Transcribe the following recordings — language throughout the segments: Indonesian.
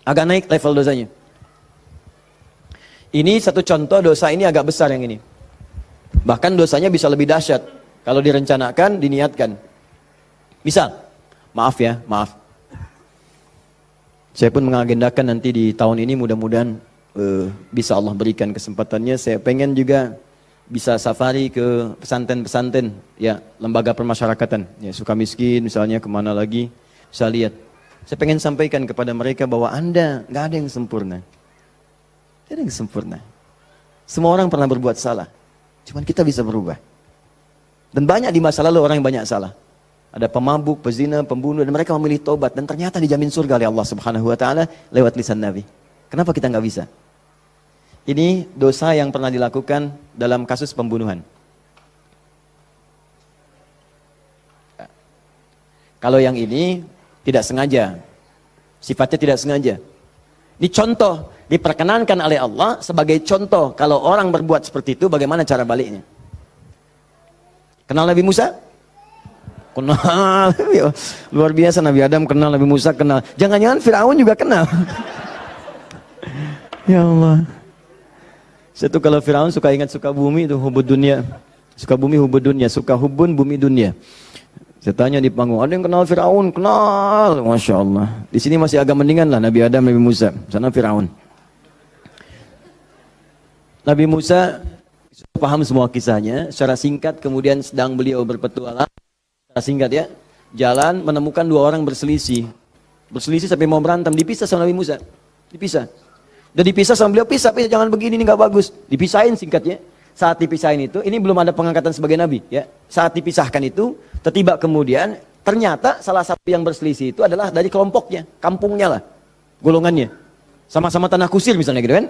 Agak naik level dosanya. Ini satu contoh dosa ini agak besar yang ini. Bahkan dosanya bisa lebih dahsyat kalau direncanakan, diniatkan. Misal, maaf ya, maaf. Saya pun mengagendakan nanti di tahun ini mudah-mudahan bisa Allah berikan kesempatannya. Saya pengen juga bisa safari ke pesantren-pesantren, ya, lembaga permasyarakatan, ya, Sukamiskin misalnya, kemana lagi, bisa lihat. Saya pengen sampaikan kepada mereka bahwa Anda nggak ada yang sempurna. Tidak ada yang sempurna. Semua orang pernah berbuat salah. Cuman kita bisa berubah. Dan banyak di masa lalu orang yang banyak salah. Ada pemabuk, pezina, pembunuh, dan mereka memilih tobat. Dan ternyata dijamin surga oleh Allah Subhanahu Wa Taala lewat lisan Nabi. Kenapa kita nggak bisa? Ini dosa yang pernah dilakukan dalam kasus pembunuhan. Kalau yang ini tidak sengaja, sifatnya tidak sengaja. Ini contoh, diperkenankan oleh Allah sebagai contoh. Kalau orang berbuat seperti itu, bagaimana cara baliknya? Kenal Nabi Musa? Kenal. Luar biasa, Nabi Adam kenal, Nabi Musa kenal. Jangan-jangan Firaun juga kenal. Ya Allah. Saya tuh kalau Firaun suka ingat suka bumi itu hubud dunia. Suka bumi hubud dunia, suka hubun bumi dunia. Saya tanya di panggung, ada yang kenal Firaun? Kenal. Masya Allah. Di sini masih agak mendingan lah Nabi Adam, Nabi Musa. Sana Firaun. Nabi Musa paham semua kisahnya. Secara singkat kemudian sedang beliau berpetualang. Secara singkat ya. Jalan menemukan dua orang berselisih. Berselisih sampai mau berantem. Dipisah sama Nabi Musa. Dipisah. Dan dipisah sama beliau, pisah, jangan begini, ini nggak bagus. Dipisahin singkatnya. Saat dipisahin itu, ini belum ada pengangkatan sebagai nabi, ya. Saat dipisahkan itu, tiba kemudian ternyata salah satu yang berselisih itu adalah dari kelompoknya, kampungnya lah, golongannya. Sama-sama tanah kusir misalnya gitu kan.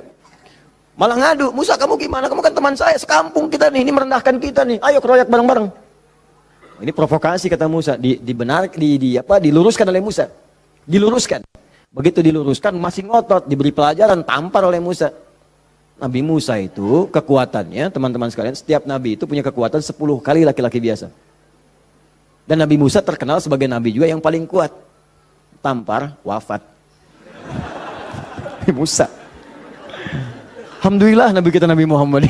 Malah ngadu, Musa kamu gimana? Kamu kan teman saya, sekampung kita nih, ini merendahkan kita nih. Ayo keroyak bareng-bareng. Ini provokasi kata Musa, diluruskan oleh Musa. Diluruskan. Begitu diluruskan masih ngotot, diberi pelajaran, tampar oleh Musa. Nabi Musa itu kekuatannya, teman-teman sekalian, setiap nabi itu punya kekuatan 10 kali laki-laki biasa. Dan Nabi Musa terkenal sebagai nabi juga yang paling kuat. Tampar, wafat. Nabi Musa. Alhamdulillah Nabi kita Nabi Muhammad.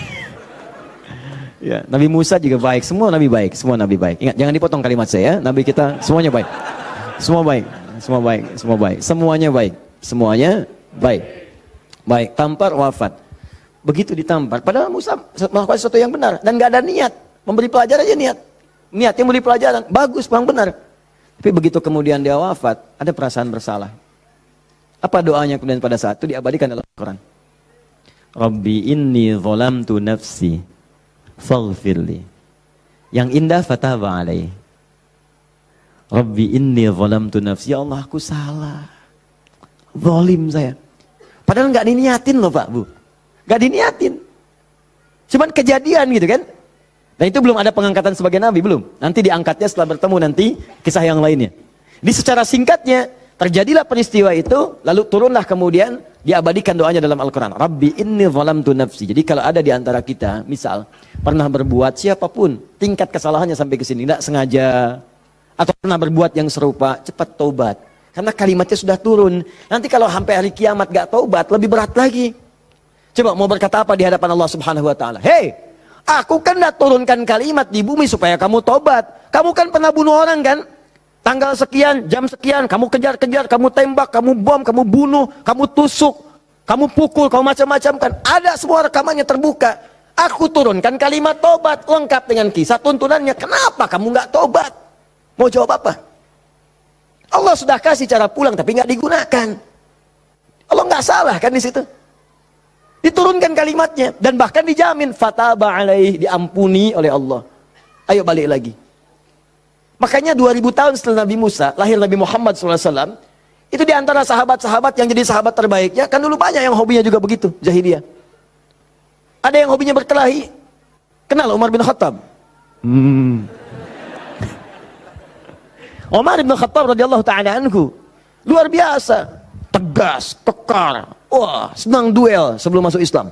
Ya, Nabi Musa juga baik, semua nabi baik, semua nabi baik. Ingat, jangan dipotong kalimat saya, nabi kita semuanya baik. Semua baik, semua baik, semua baik. Semuanya baik, semuanya baik. Baik, tampar, wafat. Begitu ditampar, padahal Musa melakukan sesuatu yang benar dan nggak ada niat memberi pelajaran aja niat yang memberi pelajaran bagus, bang benar. Tapi begitu kemudian dia wafat, ada perasaan bersalah. Apa doanya kemudian pada saat itu diabadikan dalam Al-Quran? Rabbi inni zalamtu nafsi faghfirli. Yang indah fataba alaihi. Rabbi inni zalamtu nafsi, ya Allah aku salah, zalim saya. Padahal nggak diniatin loh Pak Bu. Gak diniatin. Cuman kejadian gitu kan. Dan itu belum ada pengangkatan sebagai nabi, belum. Nanti diangkatnya setelah bertemu nanti kisah yang lainnya. Di secara singkatnya, terjadilah peristiwa itu, lalu turunlah kemudian diabadikan doanya dalam Al-Quran. Rabbi inni zalamtu nafsi. Jadi kalau ada di antara kita, misal, pernah berbuat siapapun, tingkat kesalahannya sampai ke sini, tidak sengaja, atau pernah berbuat yang serupa, cepat taubat. Karena kalimatnya sudah turun. Nanti kalau sampai hari kiamat gak taubat, lebih berat lagi. Coba mau berkata apa di hadapan Allah Subhanahu Wa Taala? Hei, aku kan dah turunkan kalimat di bumi supaya kamu tobat. Kamu kan pernah bunuh orang kan? Tanggal sekian, jam sekian, kamu kejar-kejar, kamu tembak, kamu bom, kamu bunuh, kamu tusuk, kamu pukul, kamu macam-macam kan? Ada semua rekamannya terbuka. Aku turunkan kalimat tobat lengkap dengan kisah tuntunannya. Kenapa kamu nggak tobat? Mau jawab apa? Allah sudah kasih cara pulang tapi nggak digunakan. Allah nggak salah kan di situ? Diturunkan kalimatnya dan bahkan dijamin fataba alaih, diampuni oleh Allah. Ayo balik lagi. Makanya 2000 tahun setelah Nabi Musa lahir Nabi Muhammad SAW, itu diantara sahabat-sahabat yang jadi sahabat terbaiknya. Kan dulu banyak yang hobinya juga begitu, jahiliyah. Ada yang hobinya berkelahi. Kenal Umar bin Khattab? Umar bin Khattab radhiyallahu ta'ala anhu luar biasa, tegas, kekar. Wah, senang duel sebelum masuk Islam.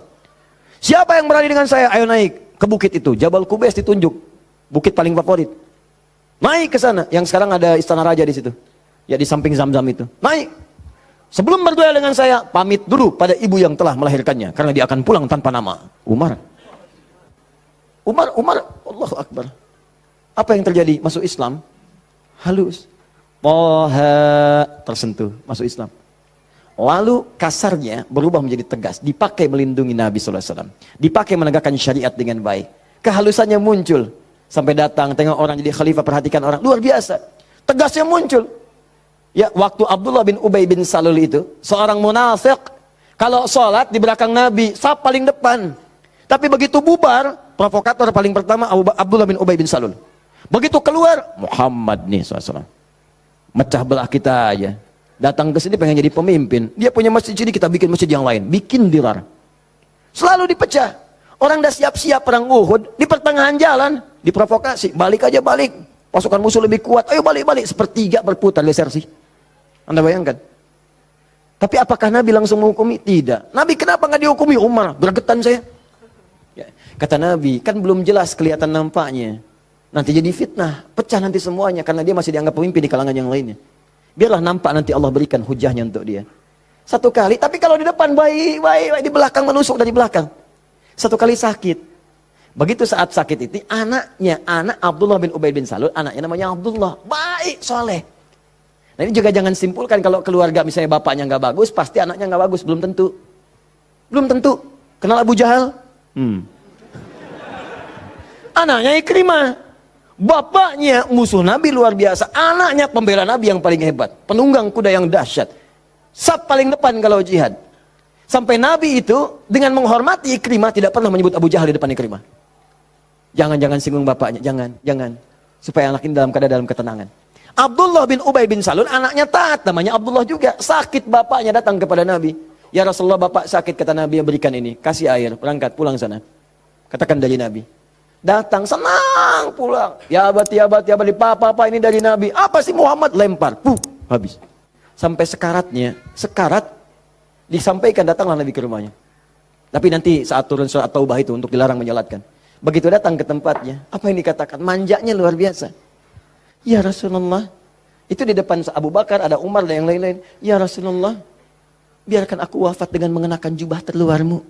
Siapa yang berani dengan saya? Ayo naik ke bukit itu. Jabal Qubais ditunjuk. Bukit paling favorit. Naik ke sana. Yang sekarang ada istana raja di situ. Ya di samping Zam-Zam itu. Naik. Sebelum berduel dengan saya, pamit dulu pada ibu yang telah melahirkannya, karena dia akan pulang tanpa nama. Umar, Allahu Akbar. Apa yang terjadi? Masuk Islam, halus. Toha, tersentuh, masuk Islam. Lalu kasarnya berubah menjadi tegas, dipakai melindungi Nabi SAW, dipakai menegakkan syariat dengan baik. Kehalusannya muncul, sampai datang tengok orang jadi khalifah, perhatikan orang, luar biasa. Tegasnya muncul. Ya, waktu Abdullah bin Ubay bin Salul itu, seorang munafik, kalau sholat di belakang Nabi, saf paling depan. Tapi begitu bubar, provokator paling pertama Abdullah bin Ubay bin Salul. Begitu keluar, Muhammad nih SAW. Mecah belah kita aja. Datang ke sini pengen jadi pemimpin. Dia punya masjid ini, kita bikin masjid yang lain. Bikin dirar. Selalu dipecah. Orang dah siap-siap perang Uhud, di pertengahan jalan, diprovokasi. Balik aja balik. Pasukan musuh lebih kuat. Ayo balik-balik. Sepertiga berputar desersi. Anda bayangkan. Tapi apakah Nabi langsung menghukumi? Tidak. Nabi kenapa nggak dihukumi? Umar, gergetan saya. Ya. Kata Nabi, kan belum jelas kelihatan nampaknya. Nanti jadi fitnah. Pecah nanti semuanya. Karena dia masih dianggap pemimpin di kalangan yang lainnya. Biarlah nampak nanti Allah berikan hujahnya untuk dia. Satu kali, tapi kalau di depan baik, di belakang menusuk dari belakang. Satu kali sakit. Begitu saat sakit itu, anak Abdullah bin Ubay bin Salul, anaknya namanya Abdullah. Baik, soleh. Nah ini juga jangan simpulkan kalau keluarga misalnya bapaknya nggak bagus, pasti anaknya nggak bagus. Belum tentu. Belum tentu. Kenal Abu Jahal? Anaknya Ikrimah. Bapaknya musuh Nabi luar biasa, anaknya pembela Nabi yang paling hebat, penunggang kuda yang dahsyat, saf paling depan kalau jihad. Sampai Nabi itu dengan menghormati Ikrimah tidak pernah menyebut Abu Jahal di depan Ikrimah. Jangan singgung bapaknya, jangan, supaya anak ini dalam ketenangan. Abdullah bin Ubay bin Salul anaknya taat, namanya Abdullah juga. Sakit bapaknya datang kepada Nabi. Ya Rasulullah, bapak sakit, kata Nabi, berikan ini, kasih air, berangkat pulang sana. Katakan dari Nabi. Datang senang pulang. Ya abad, papa ini dari Nabi. Apa sih Muhammad? Lempar. Habis. Sampai sekarat disampaikan, datanglah Nabi ke rumahnya. Tapi nanti saat turun surat Taubah itu untuk dilarang menyolatkan. Begitu datang ke tempatnya, apa yang dikatakan? Manjanya luar biasa. Ya Rasulullah, itu di depan Abu Bakar, ada Umar dan yang lain-lain. Ya Rasulullah, biarkan aku wafat dengan mengenakan jubah terluarmu.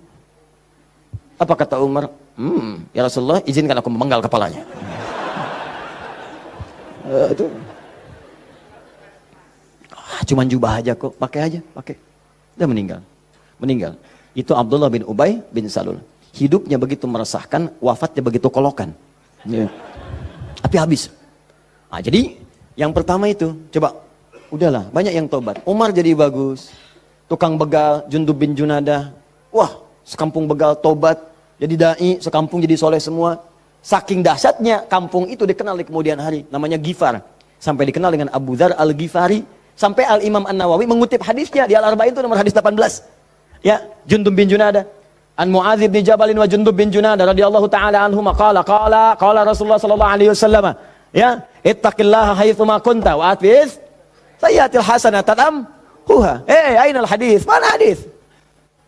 Apa kata Umar? Ya Rasulullah, izinkan aku memenggal kepalanya. Cuman jubah aja kok, pakai. Dia meninggal. Itu Abdullah bin Ubay bin Salul. Hidupnya begitu meresahkan, wafatnya begitu kolokan. Ya. Tapi habis. Nah, jadi yang pertama itu, coba, udahlah, banyak yang tobat. Umar jadi bagus. Tukang begal, Jundub bin Junadah. Wah, sekampung begal tobat. Jadi dai, sekampung jadi soleh semua. Saking dahsyatnya, kampung itu dikenal di kemudian hari. Namanya Ghifar. Sampai dikenal dengan Abu Dzar al-Ghifari. Sampai Al-Imam An-Nawawi mengutip hadisnya. Di Al-Arba'in itu nomor hadis 18. Ya, Jundub bin Junadah. An Mu'adz bin Jabal wa Jundub bin Junadah radhiyallahu ta'ala anhuma qala Rasulullah sallallahu alaihi wasallam. Ya, ittaqillaha haitsuma kunta wa atfiz sayyatil hasanatan huha. Ainal hadis? Mana hadis?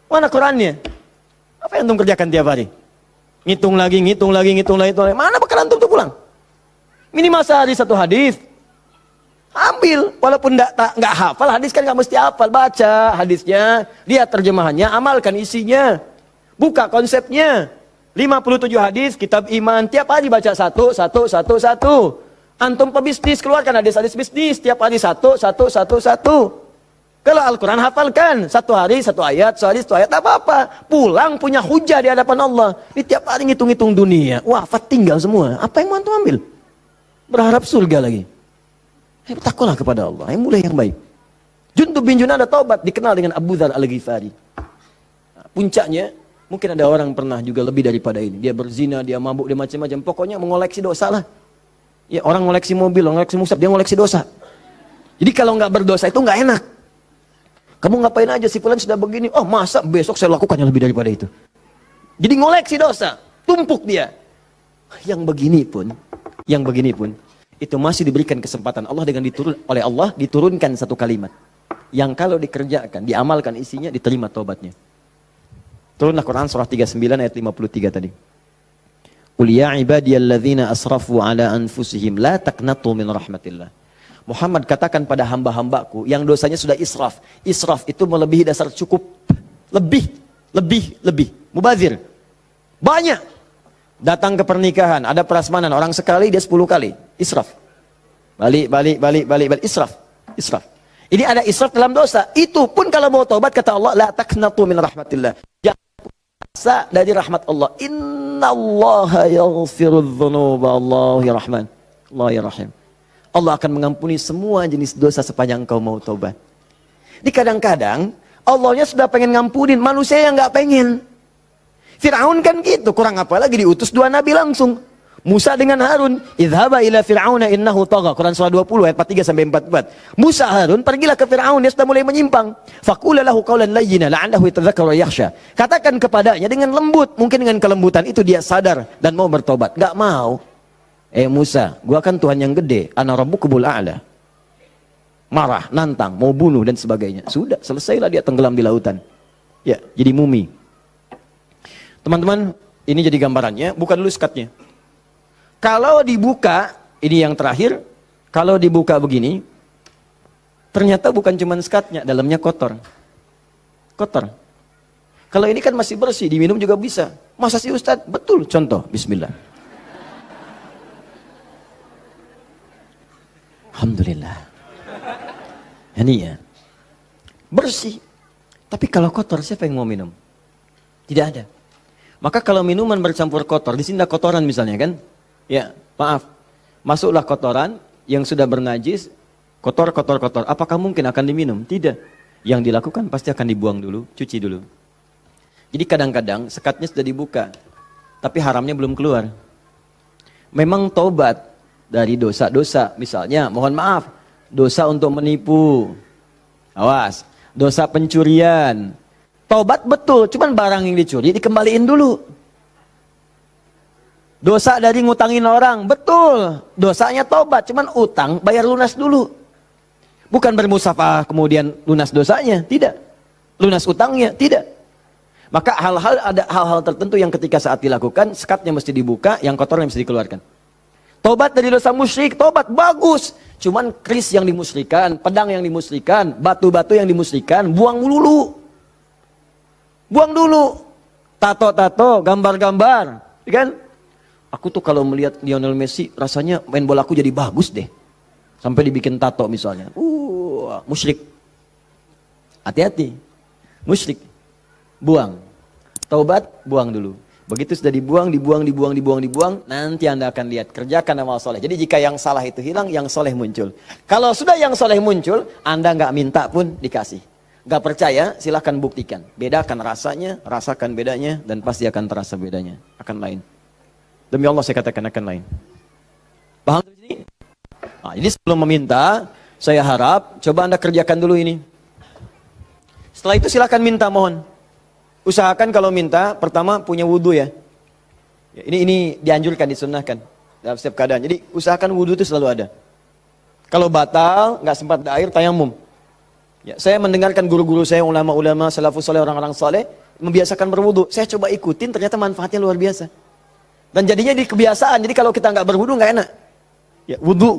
Mana Qur'annya? Apa yang antum kerjakan tiap hari? Ngitung lagi. Mana bekal antum tuh pulang? Minimal sehari satu hadis. Ambil, walaupun nggak hafal hadis kan nggak mesti hafal. Baca hadisnya, lihat terjemahannya, amalkan isinya. Buka konsepnya. 57 hadis, kitab iman, tiap hari baca satu. Antum pebisnis, keluarkan hadis-hadis bisnis, tiap hari satu. Kalau Al-Quran hafalkan, satu hari satu ayat, tak apa-apa. Pulang punya hujah di hadapan Allah. Ini tiap hari ngitung-ngitung dunia, wafat tinggal semua. Apa yang mau antum ambil? Berharap surga lagi. Takutlah kepada Allah, mulai yang baik. Jundub bin Junadah taubat, dikenal dengan Abu Dzar al-Ghifari. Puncaknya, mungkin ada orang pernah juga lebih daripada ini. Dia berzina, dia mabuk, dia macam-macam. Pokoknya mengoleksi dosa lah. Ya, orang ngoleksi mobil, ngoleksi musab, dia ngoleksi dosa. Jadi kalau nggak berdosa itu nggak enak. Kamu ngapain aja, si fulan sudah begini. Oh masa besok saya lakukan yang lebih daripada itu. Jadi ngoleksi dosa, tumpuk dia. Yang begini pun, itu masih diberikan kesempatan Allah dengan oleh Allah diturunkan satu kalimat. Yang kalau dikerjakan, diamalkan isinya, diterima taubatnya. Turunlah Quran surah 39 ayat 53 tadi. Qul ya ibadiyalladzina asrafu ala anfusihim la taqnatu min rahmatillah. Muhammad katakan pada hamba-hambaku yang dosanya sudah israf. Israf itu melebihi dasar cukup. Lebih. Mubazir. Banyak. Datang ke pernikahan, ada prasmanan, orang sekali dia 10 kali. Israf. Balik. Israf. Ini ada israf dalam dosa. Itu pun kalau mau taubat kata Allah, la taqnatu min rahmatillah. Jangan puasa dari rahmat Allah. Innallaha yaghfirudz dzunuba, Allahu ya Rahman. Allah ya Rahim. Allah akan mengampuni semua jenis dosa sepanjang engkau mau taubat. Di kadang-kadang Allahnya sudah pengen ngampunin, manusia yang nggak pengen. Fir'aun kan gitu, kurang apa lagi diutus 2 nabi langsung. Musa dengan Harun, idhaba ila fir'auna innahu tagha. Quran surah 20 ayat 43 sampai 44. Musa Harun pergilah ke Fir'aun, dia sudah mulai menyimpang. Faqula lahu qawlan layyina la'allahu yatadzakkaru wa yakhsha. Katakan kepadanya dengan lembut, mungkin dengan kelembutan itu dia sadar dan mau bertobat. Enggak mau. Musa, gua kan Tuhan yang gede, ana rabbukul a'la. Marah, nantang, mau bunuh dan sebagainya. Sudah, selesailah dia tenggelam di lautan. Ya, jadi mumi. Teman-teman, ini jadi gambarannya, buka dulu skatnya. Kalau dibuka, ini yang terakhir, kalau dibuka begini, ternyata bukan cuma skatnya, dalamnya kotor. Kotor. Kalau ini kan masih bersih, diminum juga bisa. Masa sih Ustadz? Betul, contoh, bismillah. Alhamdulillah. Ini ya. Bersih. Tapi kalau kotor, siapa yang mau minum? Tidak ada. Maka kalau minuman bercampur kotor, di sini ada kotoran misalnya kan? Ya, maaf. Masuklah kotoran yang sudah bernajis, kotor. Apakah mungkin akan diminum? Tidak. Yang dilakukan pasti akan dibuang dulu, cuci dulu. Jadi kadang-kadang sekatnya sudah dibuka, tapi haramnya belum keluar. Memang taubat dari dosa-dosa, misalnya, mohon maaf, dosa untuk menipu. Awas, dosa pencurian. Taubat betul, cuman barang yang dicuri dikembaliin dulu. Dosa dari ngutangin orang, betul. Dosanya taubat, cuman utang bayar lunas dulu. Bukan bermusafah kemudian lunas dosanya, tidak. Lunas utangnya, tidak. Maka ada hal-hal tertentu yang ketika saat dilakukan, sekatnya mesti dibuka, yang kotornya mesti dikeluarkan. Taubat dari dosa musyrik, taubat bagus. Cuman keris yang dimusyrikan, pedang yang dimusyrikan, batu-batu yang dimusyrikan, buang dulu. Buang dulu. Tato-tato, gambar-gambar, kan? Aku tuh kalau melihat Lionel Messi, rasanya main bola aku jadi bagus deh. Sampai dibikin tato misalnya. Musyrik. Hati-hati. Musyrik. Buang. Taubat, buang dulu. Begitu sudah dibuang, nanti Anda akan lihat. Kerjakan amal soleh. Jadi jika yang salah itu hilang, yang soleh muncul. Kalau sudah yang soleh muncul, Anda nggak minta pun dikasih. Nggak percaya, silahkan buktikan. Bedakan rasanya, rasakan bedanya, dan pasti akan terasa bedanya. Akan lain. Demi Allah saya katakan akan lain. Paham di sini? Nah, ini sebelum meminta, saya harap coba Anda kerjakan dulu ini. Setelah itu silakan minta, mohon. Usahakan kalau minta, pertama punya wudu ya. Ini dianjurkan, disunnahkan dalam setiap keadaan. Jadi usahakan wudu itu selalu ada. Kalau batal, nggak sempat ada air, tayamum. Ya, saya mendengarkan guru-guru saya, ulama-ulama, salafus saleh, orang-orang saleh membiasakan berwudu. Saya coba ikutin, ternyata manfaatnya luar biasa. Dan jadinya di kebiasaan. Jadi kalau kita nggak berwudu nggak enak. Ya, wudu.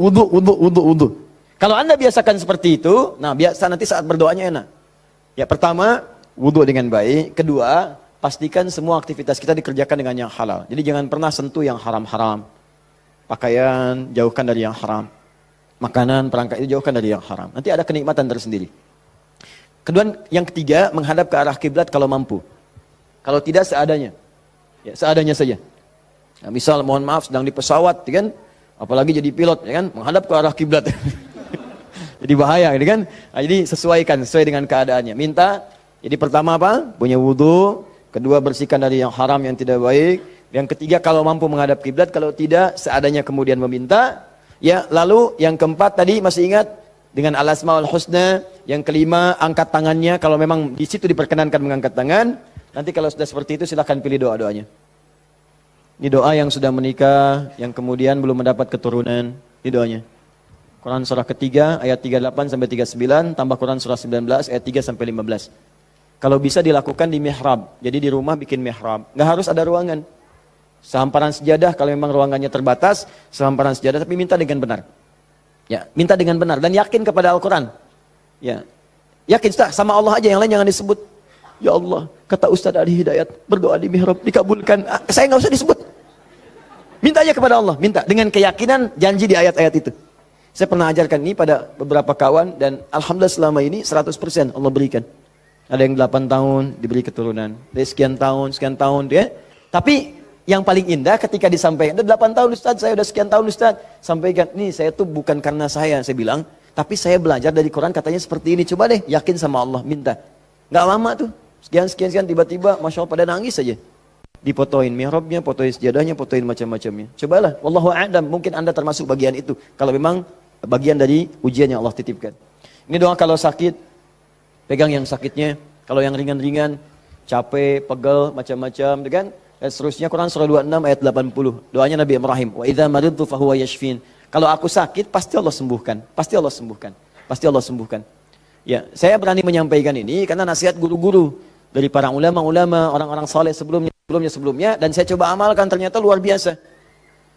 Kalau Anda biasakan seperti itu, nah biasa nanti saat berdoanya enak. Ya, pertama wudu dengan baik. Kedua, pastikan semua aktivitas kita dikerjakan dengan yang halal. Jadi jangan pernah sentuh yang haram-haram. Pakaian jauhkan dari yang haram. Makanan, perangkat itu jauhkan dari yang haram. Nanti ada kenikmatan tersendiri. Kedua, yang ketiga, menghadap ke arah kiblat kalau mampu. Kalau tidak, seadanya. Ya, seadanya saja. Nah, misal mohon maaf sedang di pesawat, ya kan? Apalagi jadi pilot, ya kan? Menghadap ke arah kiblat. Jadi bahaya, ya kan? Nah, jadi sesuaikan, sesuai dengan keadaannya. Minta, jadi pertama apa? Punya wudu. Kedua, bersihkan dari yang haram, yang tidak baik. Yang ketiga, kalau mampu menghadap kiblat. Kalau tidak, seadanya kemudian meminta. Ya, lalu yang keempat tadi masih ingat? Dengan al-asmaul husna. Yang kelima, angkat tangannya. Kalau memang di situ diperkenankan mengangkat tangan. Nanti kalau sudah seperti itu, silahkan pilih doa-doanya. Ini doa yang sudah menikah, yang kemudian belum mendapat keturunan. Ini doanya. Quran surah ketiga, ayat 38 sampai 39, tambah Quran surah 19, ayat 3 sampai 15. Kalau bisa dilakukan di mihrab. Jadi di rumah bikin mihrab. Nggak harus ada ruangan. Sehamparan sejadah, kalau memang ruangannya terbatas, sehamparan sejadah, tapi minta dengan benar. Ya, minta dengan benar dan yakin kepada Al-Quran. Ya, yakin Ustaz, sama Allah aja, yang lain jangan disebut. Ya Allah, kata Ustaz Ali Hidayat, berdoa di mihrab dikabulkan. Saya nggak usah disebut. Minta aja kepada Allah, minta dengan keyakinan janji di ayat-ayat itu. Saya pernah ajarkan ini pada beberapa kawan dan alhamdulillah selama ini 100% Allah berikan. Ada yang 8 tahun diberi keturunan, dari sekian tahun dia. Tapi yang paling indah ketika disampaikan, udah 8 tahun Ustaz, saya udah sekian tahun Ustaz. Sampaikan, nih saya tuh bukan karena saya bilang, tapi saya belajar dari Quran katanya seperti ini. Coba deh, yakin sama Allah, minta. Gak lama tuh, sekian, tiba-tiba Masya Allah pada nangis saja. Dipotoin mihrabnya, fotoin sejadahnya, fotoin macam-macamnya. Cobalah, wallahu a'lam, mungkin Anda termasuk bagian itu. Kalau memang bagian dari ujian yang Allah titipkan. Ini doa kalau sakit, pegang yang sakitnya. Kalau yang ringan-ringan, capek, pegel, macam-macam, kan? Dan seterusnya Quran surah 26 ayat 80. Doanya Nabi Ibrahim, wa idza maridtu fahuwa yashfin. Kalau aku sakit, pasti Allah sembuhkan. Pasti Allah sembuhkan. Pasti Allah sembuhkan. Ya, saya berani menyampaikan ini karena nasihat guru-guru dari para ulama-ulama, orang-orang saleh sebelumnya, dan saya coba amalkan, ternyata luar biasa.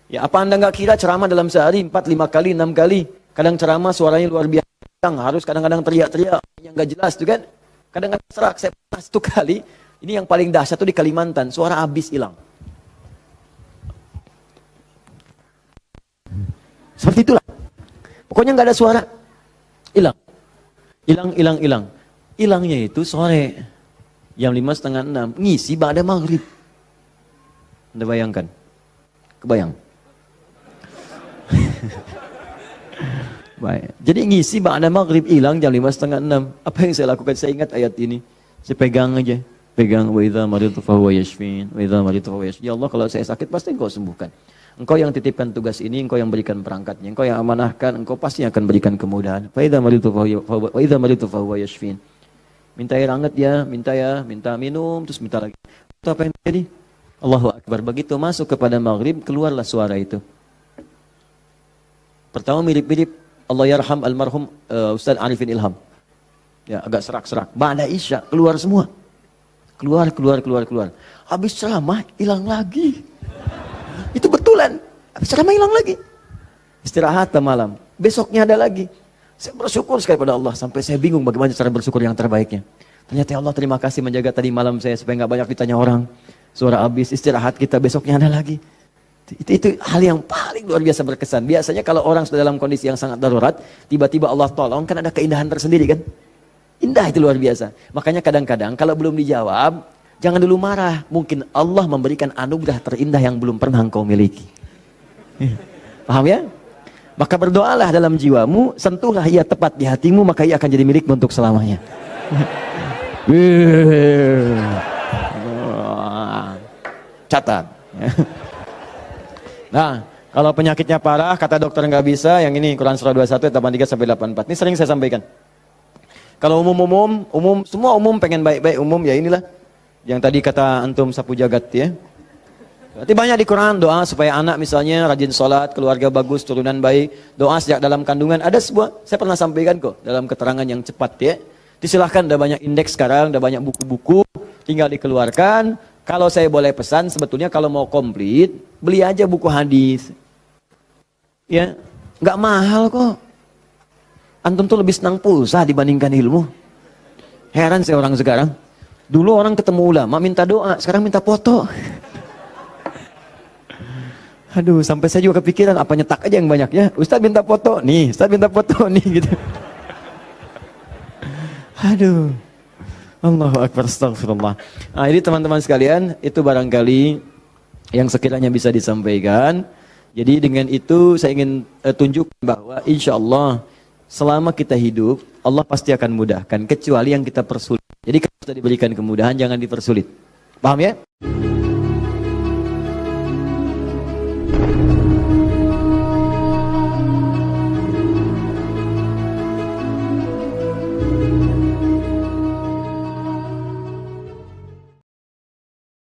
Ya, apa Anda nggak kira ceramah dalam sehari 4, 5 kali, 6 kali, kadang ceramah suaranya luar biasa, harus kadang-kadang teriak-teriak yang nggak jelas tuh kan, kadang-kadang serak. Saya pernah 1 kali, ini yang paling dahsyat tuh di Kalimantan, suara habis hilang. Seperti itulah, pokoknya nggak ada suara, hilang. Hilangnya itu sore, jam 5:30, 6, ngisi ba'da maghrib. Anda bayangkan? Kebayang? Baik. Jadi ngisi ba'da maghrib hilang jam 5:30, 6. Apa yang saya lakukan? Saya ingat ayat ini. Saya pegang aja. Pegang, wa idza maridtu fahuwa yashfin. Wa idza maridtu fahuwa yashfin. Ya Allah, kalau saya sakit pasti Engkau sembuhkan. Engkau yang titipkan tugas ini, Engkau yang berikan perangkatnya, Engkau yang amanahkan, Engkau pasti akan berikan kemudahan. Wa idza maridtu fahuwa yashfin. Minta air hangat ya, minta minum, terus minta lagi. Itu apa yang terjadi? Allahu Akbar. Begitu masuk kepada maghrib, keluarlah suara itu. Pertama mirip-mirip Allah yarham almarhum Ustaz Arifin Ilham. Ya, agak serak-serak. Ba'da Isya keluar semua. Keluar. Habis ceramah hilang lagi. Itu betulan. Habis ceramah hilang lagi. Istirahat malam. Besoknya ada lagi. Saya bersyukur sekali pada Allah sampai saya bingung bagaimana cara bersyukur yang terbaiknya. Ternyata Allah terima kasih menjaga tadi malam saya supaya nggak banyak ditanya orang. Suara habis, istirahat kita, besoknya ada lagi. Itu hal yang paling luar biasa berkesan. Biasanya kalau orang sudah dalam kondisi yang sangat darurat, tiba-tiba Allah tolong, kan ada keindahan tersendiri kan? Indah, itu luar biasa. Makanya kadang-kadang kalau belum dijawab, jangan dulu marah. Mungkin Allah memberikan anugerah terindah yang belum pernah engkau miliki. Paham ya? Maka berdoalah dalam jiwamu, sentuhlah ia tepat di hatimu, maka ia akan jadi milikmu untuk selamanya. Catat. Nah, kalau penyakitnya parah, kata dokter nggak bisa, yang ini Quran surah 21 ayat 83 sampai 84. Ini sering saya sampaikan. Kalau umum, semua umum pengen baik-baik umum, ya inilah yang tadi kata antum sapu jagat ya. Berarti banyak di Quran doa supaya anak misalnya rajin sholat, keluarga bagus, turunan baik, doa sejak dalam kandungan. Ada sebuah, saya pernah sampaikan kok dalam keterangan yang cepat ya. Disilahkan, ada banyak indeks sekarang, ada banyak buku-buku, tinggal dikeluarkan. Kalau saya boleh pesan, sebetulnya kalau mau komplit, beli aja buku hadis. Ya, nggak mahal kok. Antum tuh lebih senang pulsa dibandingkan ilmu. Heran saya orang sekarang. Dulu orang ketemu ulama minta doa, sekarang minta foto. Aduh, sampai saya juga kepikiran apa nyetak aja yang banyak ya. Ustaz minta foto nih, Ustaz minta foto nih gitu. Aduh. Allahu Akbar, astagfirullah. Nah, jadi teman-teman sekalian, itu barangkali yang sekiranya bisa disampaikan. Jadi dengan itu saya ingin tunjukkan bahwa insya Allah selama kita hidup, Allah pasti akan mudahkan, kecuali yang kita persulit. Jadi kalau sudah diberikan kemudahan, jangan dipersulit. Paham ya?